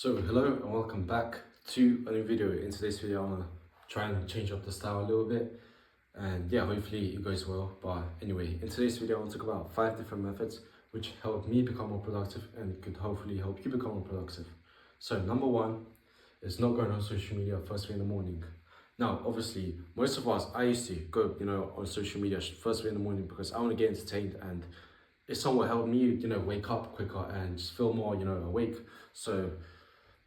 So hello and welcome back to a new video. In today's video I'm gonna try and change up the style a little bit, and yeah, hopefully it goes well. But anyway, in today's video I want to talk about 5 different methods which help me become more productive and could hopefully help you become more productive. So number 1 is not going on social media first thing in the morning. Now obviously most of us, I used to go on social media first thing in the morning because I want to get entertained, and it somewhat helped me wake up quicker and just feel more awake.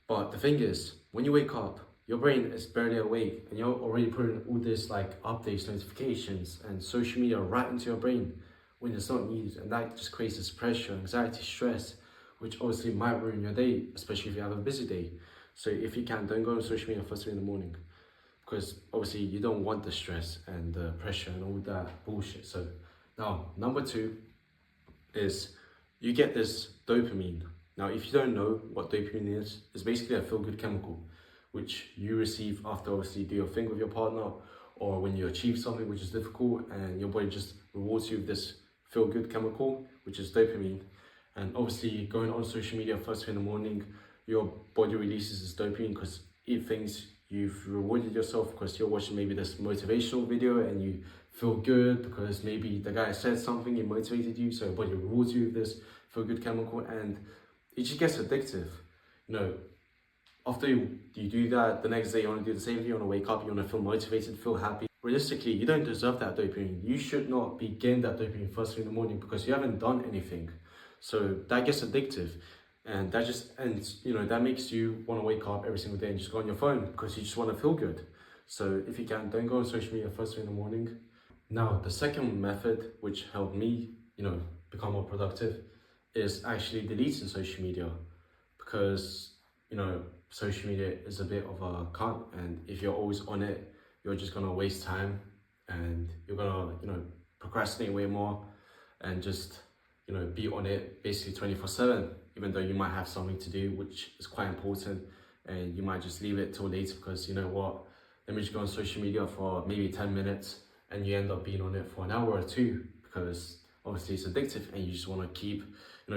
But the thing is, when you wake up, your brain is barely awake and you're already putting all this like updates, notifications and social media right into your brain when it's not needed. And that just creates this pressure, anxiety, stress, which obviously might ruin your day, especially if you have a busy day. So if you can, don't go on social media first thing in the morning, because obviously you don't want the stress and the pressure and all that bullshit. So now, number 2 is you get this dopamine. Now, if you don't know what dopamine is, it's basically a feel-good chemical, which you receive after obviously you do your thing with your partner, or when you achieve something which is difficult, and your body just rewards you with this feel-good chemical, which is dopamine. And obviously, going on social media first thing in the morning, your body releases this dopamine because it thinks you've rewarded yourself because you're watching maybe this motivational video and you feel good because maybe the guy said something, it motivated you, so your body rewards you with this feel-good chemical, and it just gets addictive. After you do that, the next day you want to do the same thing, you want to wake up, you want to feel motivated, feel happy. Realistically, you don't deserve that dopamine. You should not be getting that dopamine first thing in the morning because you haven't done anything. So that gets addictive, and that just ends, that makes you want to wake up every single day and just go on your phone because you just want to feel good. So if you can, don't go on social media first thing in the morning. Now, the second method which helped me, become more productive is actually deleting social media, because social media is a bit of a cunt, and if you're always on it, you're just gonna waste time and you're gonna procrastinate way more and just be on it basically 24/7, even though you might have something to do which is quite important, and you might just leave it till later because you know what, let me just go on social media for maybe 10 minutes, and you end up being on it for an hour or two because obviously it's addictive and you just want to keep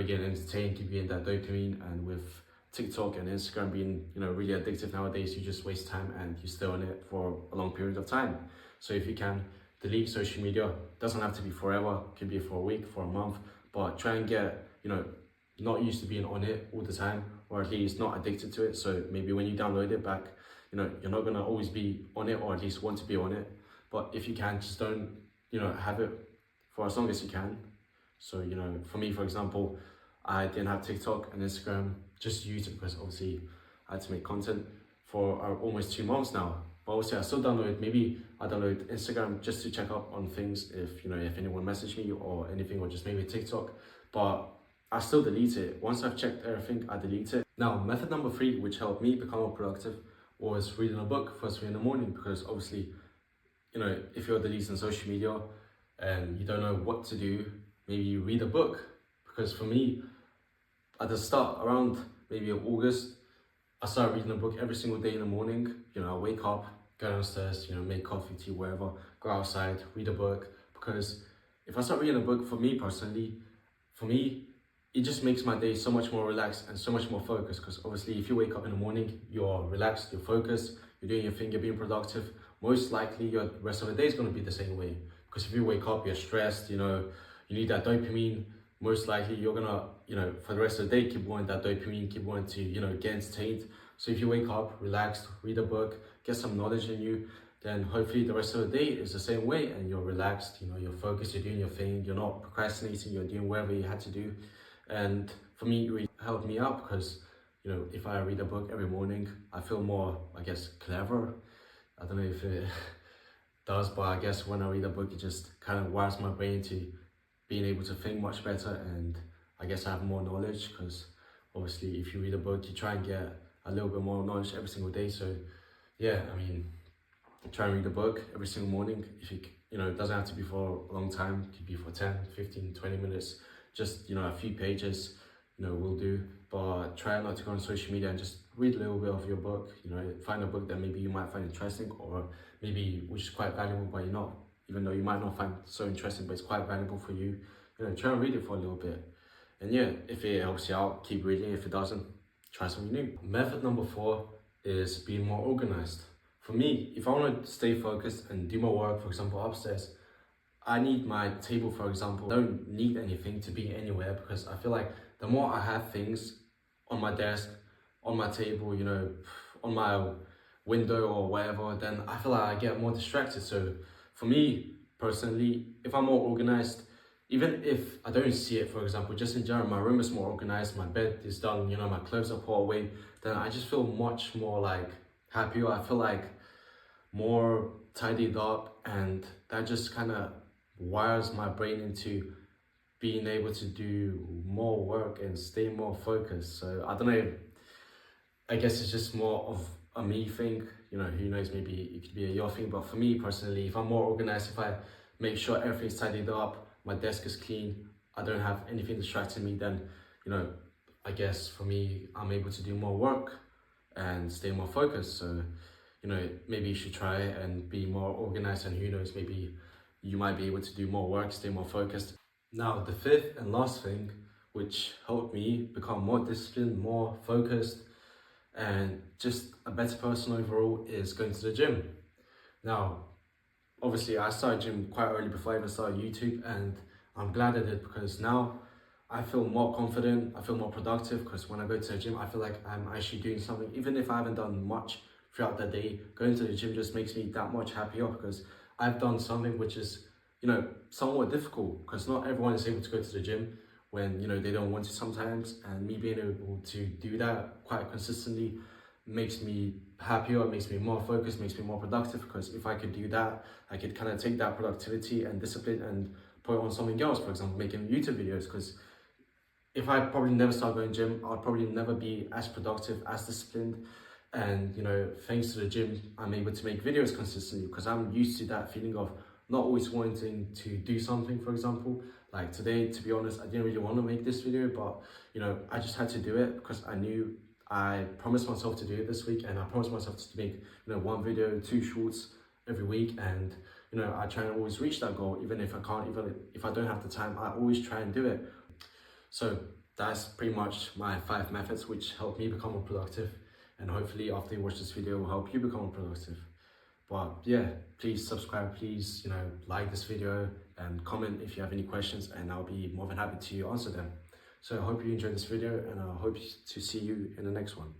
getting entertained, keep getting that dopamine. And with TikTok and Instagram being really addictive nowadays, you just waste time and you stay on it for a long period of time. So if you can, delete social media. Doesn't have to be forever, it could be for a week, for a month, but try and get not used to being on it all the time, or at least not addicted to it. So maybe when you download it back, you're not going to always be on it, or at least want to be on it. But if you can, just don't have it for as long as you can. So for me, for example, I didn't have TikTok and Instagram, just YouTube, because obviously I had to make content for almost 2 months now. But obviously I still download, maybe I download Instagram just to check up on things if if anyone messaged me or anything, or just maybe TikTok. But I still delete it. Once I've checked everything, I delete it. Now, method number 3, which helped me become more productive, was reading a book first thing in the morning, because obviously if you're deleting social media and you don't know what to do, maybe you read a book. Because for me, at the start, around maybe August, I started reading a book every single day in the morning. I wake up, go downstairs, make coffee, tea, wherever, go outside, read a book. Because if I start reading a book, for me personally, it just makes my day so much more relaxed and so much more focused. Because obviously, if you wake up in the morning, you're relaxed, you're focused, you're doing your thing, you're being productive, most likely your rest of the day is going to be the same way. Because if you wake up, you're stressed, you need that dopamine, most likely you're gonna, for the rest of the day, keep wanting that dopamine, keep wanting to, get entertained. So if you wake up, relaxed, read a book, get some knowledge in you, then hopefully the rest of the day is the same way, and you're relaxed, you're focused, you're doing your thing, you're not procrastinating, you're doing whatever you had to do. And for me, it really helped me out because, if I read a book every morning, I feel more, I guess, clever. I don't know if it does, but I guess when I read a book, it just kind of wires my brain to being able to think much better, and I guess I have more knowledge, because obviously if you read a book, you try and get a little bit more knowledge every single day. So yeah, I mean, try and read a book every single morning. If you, it doesn't have to be for a long time, it could be for 10, 15, 20 minutes, just, a few pages, will do. But try not to go on social media and just read a little bit of your book, find a book that maybe you might find interesting, or maybe which is quite valuable, but you're not, even though you might not find it so interesting, but it's quite valuable for you, try and read it for a little bit. And yeah, if it helps you out, keep reading. If it doesn't, try something new. Method number 4 is being more organized. For me, if I want to stay focused and do my work, for example, upstairs, I need my table, for example. I don't need anything to be anywhere because I feel like the more I have things on my desk, on my table, you know, on my window or whatever, then I feel like I get more distracted. So for me personally, if I'm more organized, even if I don't see it, for example, just in general, my room is more organized, my bed is done, you know, my clothes are put away, then I just feel much more like happier. I feel like more tidied up, and that just kind of wires my brain into being able to do more work and stay more focused. So I don't know, I guess it's just more of a me thing, you know, who knows, maybe it could be a your thing, but for me personally, if I'm more organized, if I make sure everything's tidied up, my desk is clean, I don't have anything distracting me, then, you know, I guess for me, I'm able to do more work and stay more focused. So, you know, maybe you should try and be more organized, and who knows, maybe you might be able to do more work, stay more focused. Now, the fifth and last thing, which helped me become more disciplined, more focused, and just a better person overall, is going to the gym. Now, obviously I started gym quite early before I even started YouTube, and I'm glad I did because now I feel more confident, I feel more productive, because when I go to the gym I feel like I'm actually doing something. Even if I haven't done much throughout the day, going to the gym just makes me that much happier because I've done something which is, you know, somewhat difficult, because not everyone is able to go to the gym when, you know, they don't want to sometimes, and me being able to do that quite consistently makes me happier, makes me more focused, makes me more productive, because if I could do that, I could kind of take that productivity and discipline and put it on something else, for example, making YouTube videos. Because if I probably never start going gym, I'll probably never be as productive, as disciplined. And, you know, thanks to the gym, I'm able to make videos consistently because I'm used to that feeling of not always wanting to do something. For example, like today, to be honest, I didn't really want to make this video, but, you know, I just had to do it because I knew I promised myself to do it this week, and I promised myself to make, you know, one video, 2 shorts every week. And, you know, I try and always reach that goal, even if I can't, even if I don't have the time, I always try and do it. So that's pretty much my 5 methods which help me become more productive, and hopefully after you watch this video, it will help you become more productive. But yeah, please subscribe, please, you know, like this video and comment if you have any questions, and I'll be more than happy to answer them. So I hope you enjoyed this video, and I hope to see you in the next one.